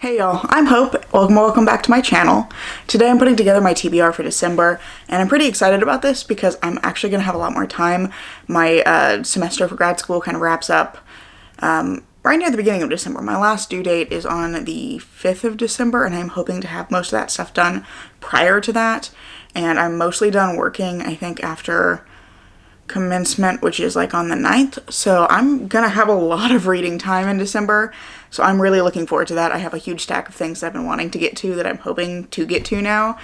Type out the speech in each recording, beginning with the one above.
Hey y'all, I'm Hope. Welcome back to my channel. Today I'm putting together my TBR for December, and I'm pretty excited about this because I'm actually going to have a lot more time. My semester for grad school kind of wraps up right near the beginning of December. My last due date is on the 5th of December, and I'm hoping to have most of that stuff done prior to that. And I'm mostly done working, I think, after commencement, which is like on the 9th. So I'm gonna have a lot of reading time in December. So I'm really looking forward to that. I have a huge stack of things I've been wanting to get to that I'm hoping to get to now.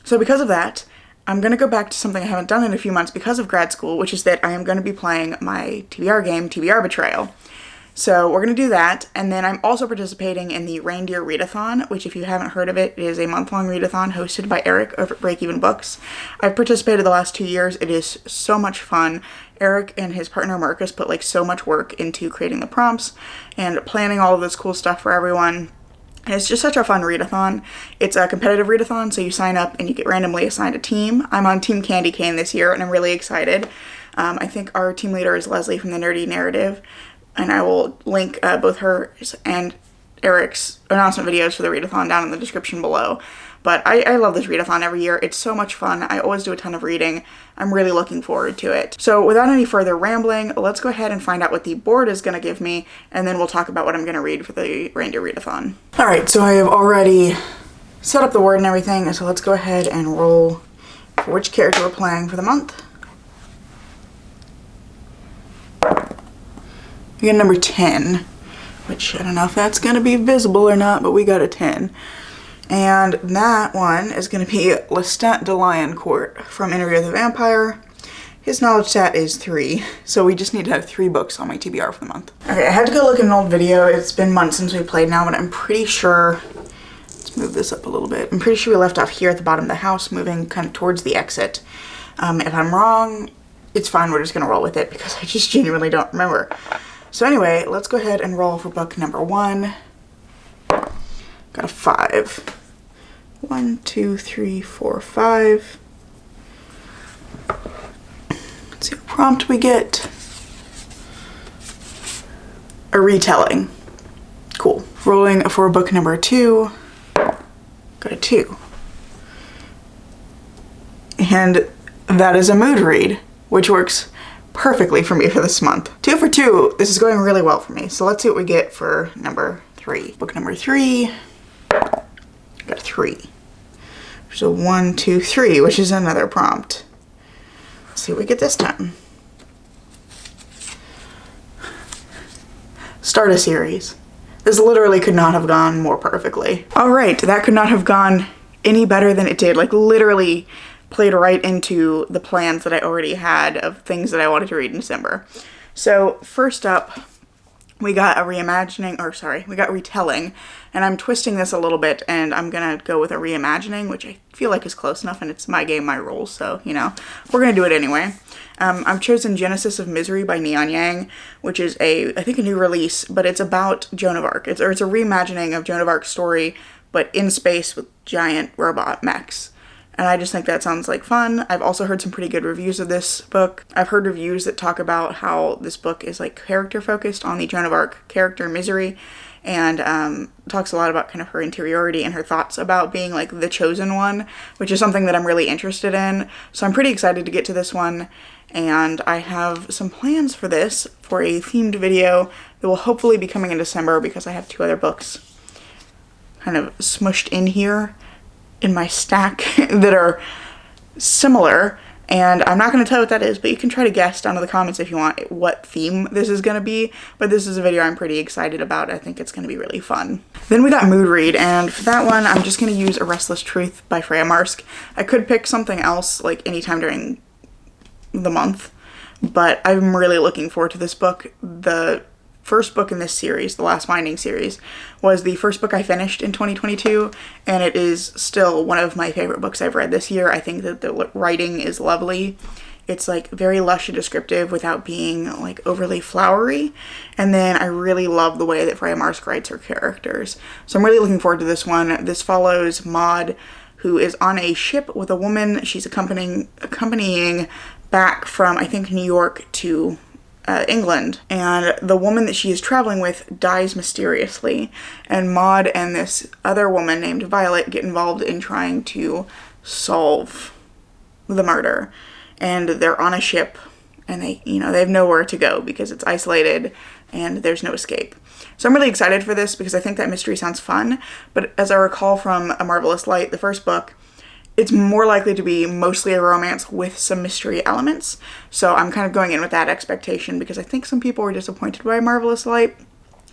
So because of that, I'm gonna go back to something I haven't done in a few months because of grad school, which is that I am gonna be playing my TBR game, TBR Betrayal. So we're going to do that, and then I'm also participating in the Reindeer Readathon, which if you haven't heard of it, it is a month-long readathon hosted by Erik over at Break Even Books. I've participated the last 2 years. It is so much fun. Erik and his partner Marcus put like so much work into creating the prompts and planning all of this cool stuff for everyone. And it's just such a fun readathon. It's a competitive readathon, so you sign up and you get randomly assigned a team. I'm on Team Candy Cane this year, and I'm really excited. I think our team leader is Leslie from the Nerdy Narrative. And I will link both hers and Erik's announcement videos for the readathon down in the description below. But I love this readathon every year. It's so much fun. I always do a ton of reading. I'm really looking forward to it. So without any further rambling, let's go ahead and find out what the board is going to give me, and then we'll talk about what I'm going to read for the Reindeer Readathon. Alright, so I have already set up the word and everything, so let's go ahead and roll for which character we're playing for the month. We got number 10, which I don't know if that's going to be visible or not, but we got a 10. And that one is going to be Lestat de Lioncourt from Interview with the Vampire. His knowledge stat is 3, so we just need to have 3 books on my TBR for the month. Okay, I had to go look at an old video. It's been months since we played now, but I'm pretty sure, let's move this up a little bit. I'm pretty sure we left off here at the bottom of the house, moving kind of towards the exit. If I'm wrong, it's fine. We're just going to roll with it because I just genuinely don't remember. So anyway, let's go ahead and roll for book number 1. Got a 5. 1, 2, 3, 4, 5. Let's see what prompt we get. A retelling. Cool. Rolling for book number 2. Got a 2. And that is a mood read, which works perfectly for me for this month. 2 for 2. This is going really well for me. So let's see what we get for number 3. Book number 3. Got a 3. So 1, 2, 3, which is another prompt. Let's see what we get this time. Start a series. This literally could not have gone more perfectly. All right, that could not have gone any better than it did. Like literally played right into the plans that I already had of things that I wanted to read in December. So first up, we got a we got retelling, and I'm twisting this a little bit, and I'm gonna go with a reimagining, which I feel like is close enough, and it's my game, my rules, so, you know, we're gonna do it anyway. I've chosen Genesis of Misery by Neon Yang, which is I think a new release, but it's about Joan of Arc. It's a reimagining of Joan of Arc's story, but in space with giant robot mechs. And I just think that sounds like fun. I've also heard some pretty good reviews of this book. I've heard reviews that talk about how this book is like character focused on the Joan of Arc character Misery, and talks a lot about kind of her interiority and her thoughts about being like the chosen one, which is something that I'm really interested in. So I'm pretty excited to get to this one, and I have some plans for this for a themed video that will hopefully be coming in December because I have 2 other books kind of smushed in here in my stack that are similar, and I'm not going to tell you what that is, but you can try to guess down in the comments if you want what theme this is going to be. But this is a video I'm pretty excited about. I think it's going to be really fun. Then we got Mood Read, and for that one I'm just going to use A Restless Truth by Freya Marsk. I could pick something else like anytime during the month, but I'm really looking forward to this book. The first book in this series, the Last Binding series, was the first book I finished in 2022, and it is still one of my favorite books I've read this year. I think that the writing is lovely. It's like very lush and descriptive without being like overly flowery, and then I really love the way that Freya Marsk writes her characters. So I'm really looking forward to this one. This follows Maud, who is on a ship with a woman she's accompanying back from, I think, New York to England, and the woman that she is traveling with dies mysteriously, and Maud and this other woman named Violet get involved in trying to solve the murder. And they're on a ship, and they have nowhere to go because it's isolated and there's no escape. So I'm really excited for this because I think that mystery sounds fun, but as I recall from A Marvelous Light, the first book, it's more likely to be mostly a romance with some mystery elements. So I'm kind of going in with that expectation because I think some people were disappointed by Marvelous Light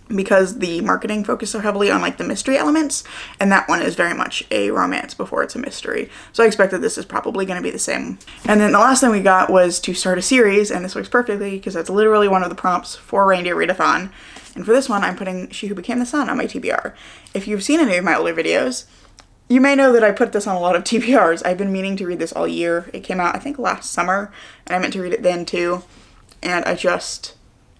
because the marketing focused so heavily on like the mystery elements, and that one is very much a romance before it's a mystery. So I expect that this is probably going to be the same. And then the last thing we got was to start a series, and this works perfectly because that's literally one of the prompts for Reindeer Readathon. And for this one, I'm putting She Who Became the Sun on my TBR. If you've seen any of my older videos, you may know that I put this on a lot of TBRs. I've been meaning to read this all year. It came out, I think, last summer, and I meant to read it then too, and I just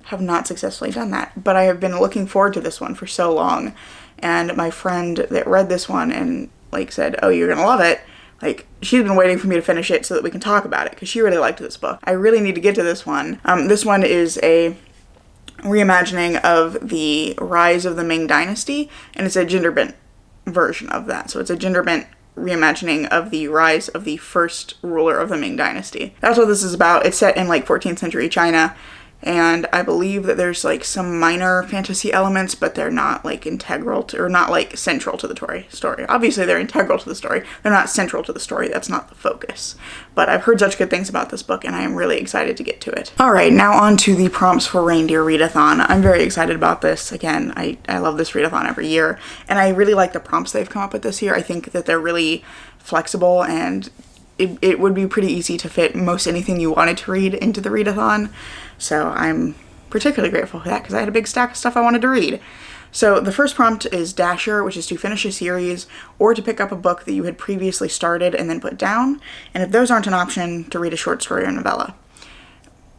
have not successfully done that. But I have been looking forward to this one for so long, and my friend that read this one and like said, oh, you're gonna love it, like she's been waiting for me to finish it so that we can talk about it because she really liked this book. I really need to get to this one. This one is a reimagining of the rise of the Ming Dynasty, and it's a gender-bent version of that. So it's a gender-bent reimagining of the rise of the first ruler of the Ming Dynasty. That's what this is about. It's set in like 14th century China, and I believe that there's like some minor fantasy elements, but they're not like integral to, or not like central to the story. Obviously they're integral to the story. They're not central to the story. That's not the focus. But I've heard such good things about this book, and I am really excited to get to it. All right, now on to the prompts for Reindeer Readathon. I'm very excited about this. Again, I love this readathon every year, and I really like the prompts they've come up with this year. I think that they're really flexible, and it would be pretty easy to fit most anything you wanted to read into the readathon. So I'm particularly grateful for that because I had a big stack of stuff I wanted to read. So the first prompt is Dasher, which is to finish a series or to pick up a book that you had previously started and then put down. And if those aren't an option, to read a short story or novella.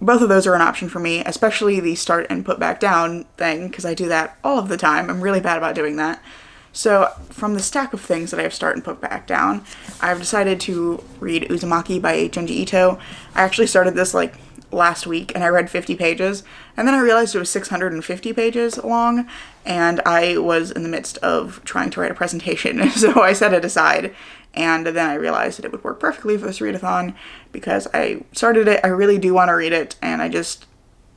Both of those are an option for me, especially the start and put back down thing, because I do that all of the time. I'm really bad about doing that. So from the stack of things that I have start and put back down, I've decided to read Uzumaki by Junji Ito. I actually started this like last week and I read 50 pages, and then I realized it was 650 pages long, and I was in the midst of trying to write a presentation, so I set it aside, and then I realized that it would work perfectly for this readathon because I started it, I really do want to read it, and I just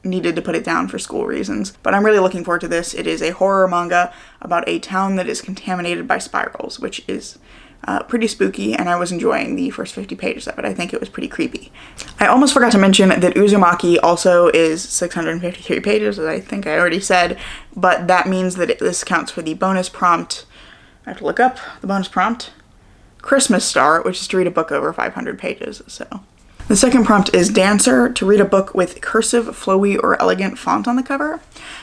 needed to put it down for school reasons. But I'm really looking forward to this. It is a horror manga about a town that is contaminated by spirals, which is pretty spooky, and I was enjoying the first 50 pages of it. I think it was pretty creepy. I almost forgot to mention that Uzumaki also is 653 pages, as I think I already said, but that means that this counts for the bonus prompt. I have to look up the bonus prompt. Christmas Star, which is to read a book over 500 pages, so. The second prompt is Dancer, to read a book with cursive, flowy, or elegant font on the cover.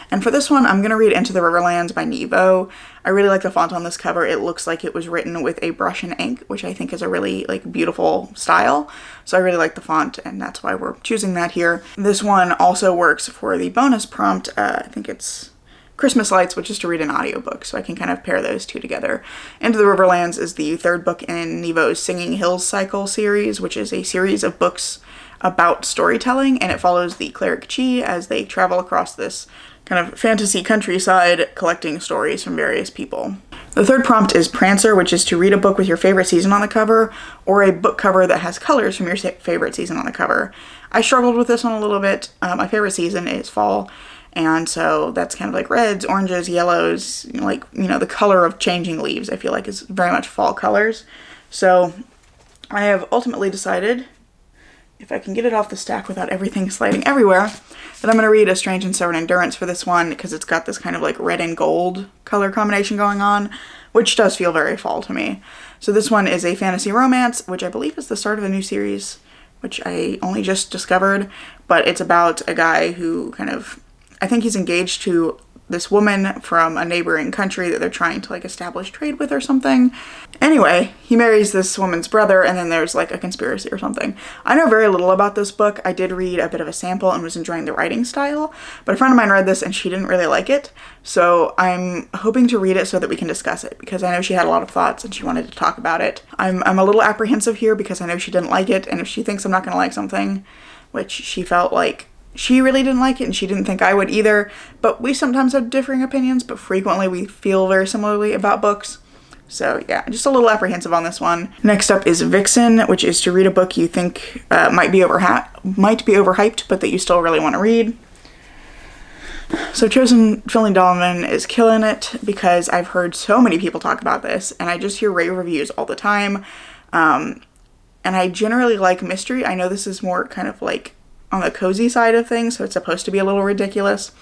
And for this one, I'm going to read Into the Riverlands by Nevo. I really like the font on this cover. It looks like it was written with a brush and ink, which I think is a really like beautiful style. So I really like the font, and that's why we're choosing that here. This one also works for the bonus prompt. I think it's Christmas Lights, which is to read an audiobook, so I can kind of pair those two together. Into the Riverlands is the third book in Nevo's Singing Hills Cycle series, which is a series of books about storytelling, and it follows the cleric Chi as they travel across this kind of fantasy countryside collecting stories from various people. The third prompt is Prancer, which is to read a book with your favorite season on the cover, or a book cover that has colors from your favorite season on the cover. I struggled with this one a little bit. My favorite season is fall, and so that's kind of like reds, oranges, yellows, like, you know, the color of changing leaves, I feel like is very much fall colors. So I have ultimately decided, if I can get it off the stack without everything sliding everywhere, that I'm going to read A Strange and Stubborn Endurance for this one, because it's got this kind of like red and gold color combination going on, which does feel very fall to me. So this one is a fantasy romance, which I believe is the start of a new series, which I only just discovered, but it's about a guy who kind of, I think he's engaged to this woman from a neighboring country that they're trying to like establish trade with or something. Anyway, he marries this woman's brother, and then there's like a conspiracy or something. I know very little about this book. I did read a bit of a sample and was enjoying the writing style, but a friend of mine read this and she didn't really like it. So I'm hoping to read it so that we can discuss it, because I know she had a lot of thoughts and she wanted to talk about it. I'm a little apprehensive here because I know she didn't like it, and if she thinks I'm not going to like something, which she felt like she really didn't like it and she didn't think I would either, but we sometimes have differing opinions, but frequently we feel very similarly about books. So yeah, just a little apprehensive on this one. Next up is Vixen, which is to read a book you think might be overhyped, but that you still really want to read. So I've chosen Philly Donovan is killing it because I've heard so many people talk about this and I just hear rave reviews all the time. And I generally like mystery. I know this is more kind of like on the cozy side of things, so it's supposed to be a little ridiculous.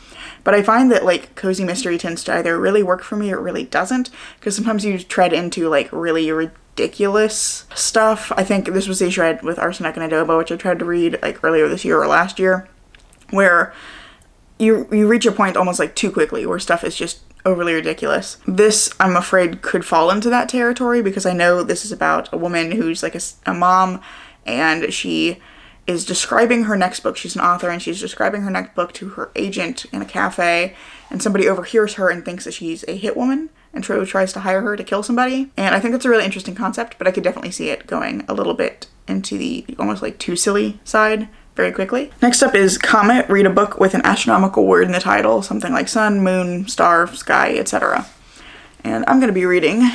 But I find that like cozy mystery tends to either really work for me or it really doesn't, because sometimes you tread into like really ridiculous stuff. I think this was the issue I had with Arsenic and Adobo, which I tried to read like earlier this year or last year, where you reach a point almost like too quickly where stuff is just overly ridiculous. This, I'm afraid, could fall into that territory because I know this is about a woman who's like a mom, and she is describing her next book. She's an author and she's describing her next book to her agent in a cafe, and somebody overhears her and thinks that she's a hit woman and tries to hire her to kill somebody. And I think that's a really interesting concept, but I could definitely see it going a little bit into the almost like too silly side very quickly. Next up is Comet. Read a book with an astronomical word in the title, something like sun, moon, star, sky, etc. And I'm going to be reading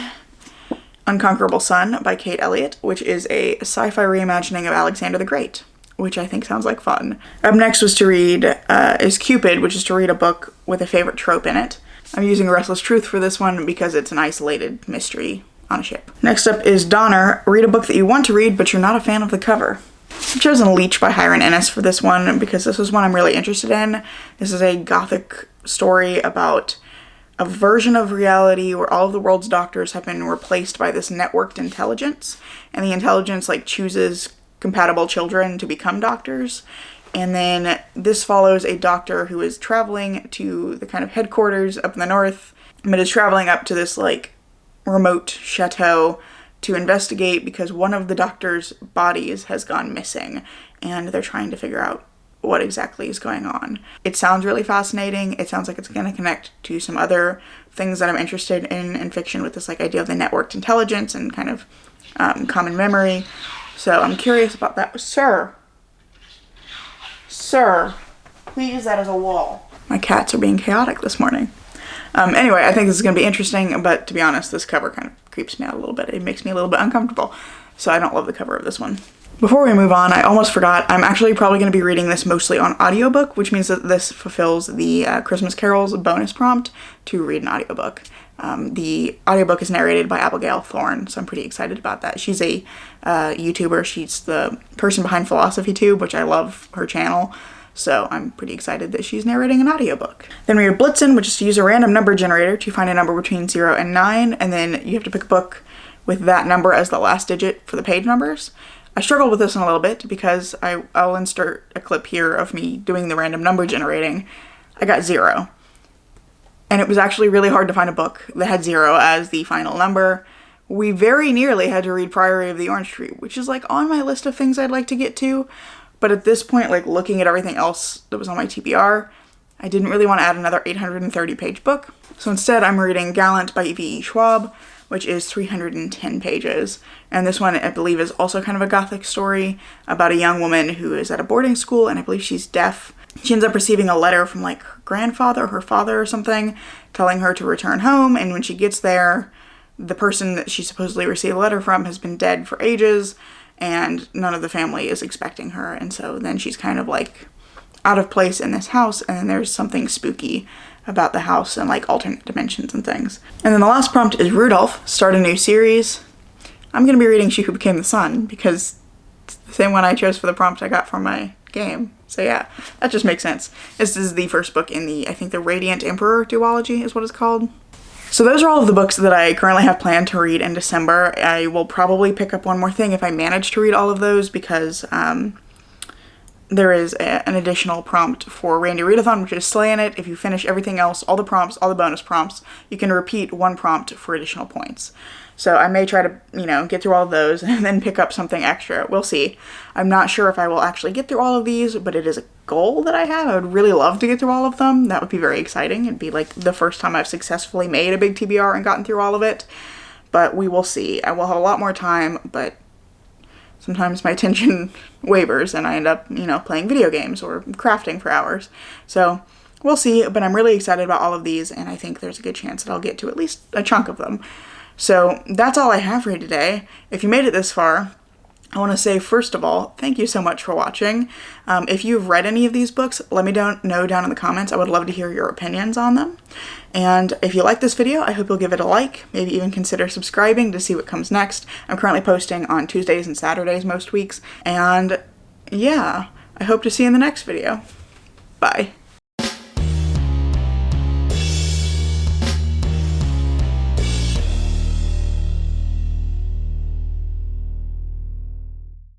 Unconquerable Sun by Kate Elliott, which is a sci-fi reimagining of Alexander the Great, which I think sounds like fun. Up next was to read is Cupid, which is to read a book with a favorite trope in it. I'm using Restless Truth for this one because it's an isolated mystery on a ship. Next up is Donner. Read a book that you want to read, but you're not a fan of the cover. I've chosen Leech by Hiron Ennis for this one because this is one I'm really interested in. This is a gothic story about a version of reality where all of the world's doctors have been replaced by this networked intelligence, and the intelligence like chooses compatible children to become doctors. And then this follows a doctor who is traveling to the kind of headquarters up in the north, but is traveling up to this like remote chateau to investigate because one of the doctor's bodies has gone missing, and they're trying to figure out what exactly is going on. It sounds really fascinating. It sounds like it's going to connect to some other things that I'm interested in fiction, with this like idea of the networked intelligence and kind of common memory. So I'm curious about that. Sir, please use that as a wall. My cats are being chaotic this morning. Anyway, I think this is going to be interesting, but to be honest, this cover kind of creeps me out a little bit. It makes me a little bit uncomfortable, so I don't love the cover of this one. Before we move on, I almost forgot, I'm actually probably going to be reading this mostly on audiobook, which means that this fulfills the Christmas Carols bonus prompt to read an audiobook. The audiobook is narrated by Abigail Thorne, so I'm pretty excited about that. She's a YouTuber. She's the person behind Philosophy Tube, which I love her channel. So I'm pretty excited that she's narrating an audiobook. Then we have Blitzen, which is to use a random number generator to find a number between 0 and 9, and then you have to pick a book with that number as the last digit for the page numbers. I struggled with this one a little bit because I'll insert a clip here of me doing the random number generating. I got 0. And it was actually really hard to find a book that had 0 as the final number. We very nearly had to read Priory of the Orange Tree, which is like on my list of things I'd like to get to. But at this point, like looking at everything else that was on my TBR, I didn't really want to add another 830 page book. So instead I'm reading Gallant by E.V.E. Schwab, which is 310 pages. And this one, I believe, is also kind of a gothic story about a young woman who is at a boarding school, and I believe she's deaf. She ends up receiving a letter from like her grandfather or her father or something telling her to return home, and when she gets there, the person that she supposedly received a letter from has been dead for ages, and none of the family is expecting her, and so then she's kind of like out of place in this house, and then there's something spooky about the house and like alternate dimensions and things. And then the last prompt is Rudolph, start a new series. I'm going to be reading She Who Became the Sun because it's the same one I chose for the prompt I got from my game. So yeah, that just makes sense. This is the first book in the, I think the Radiant Emperor duology is what it's called. So those are all of the books that I currently have planned to read in December. I will probably pick up one more thing if I manage to read all of those, because there is an additional prompt for Reindeer Readathon, which is Slay in it. If you finish everything else, all the prompts, all the bonus prompts, you can repeat one prompt for additional points. So I may try to, get through all of those and then pick up something extra. We'll see. I'm not sure if I will actually get through all of these, but it is a goal that I have. I would really love to get through all of them. That would be very exciting. It'd be like the first time I've successfully made a big TBR and gotten through all of it. But we will see. I will have a lot more time, but sometimes my attention wavers and I end up, you know, playing video games or crafting for hours. So we'll see, but I'm really excited about all of these, and I think there's a good chance that I'll get to at least a chunk of them. So that's all I have for you today. If you made it this far, I want to say, first of all, thank you so much for watching. If you've read any of these books, let me know down in the comments. I would love to hear your opinions on them. And if you like this video, I hope you'll give it a like, maybe even consider subscribing to see what comes next. I'm currently posting on Tuesdays and Saturdays most weeks. And yeah, I hope to see you in the next video. Bye.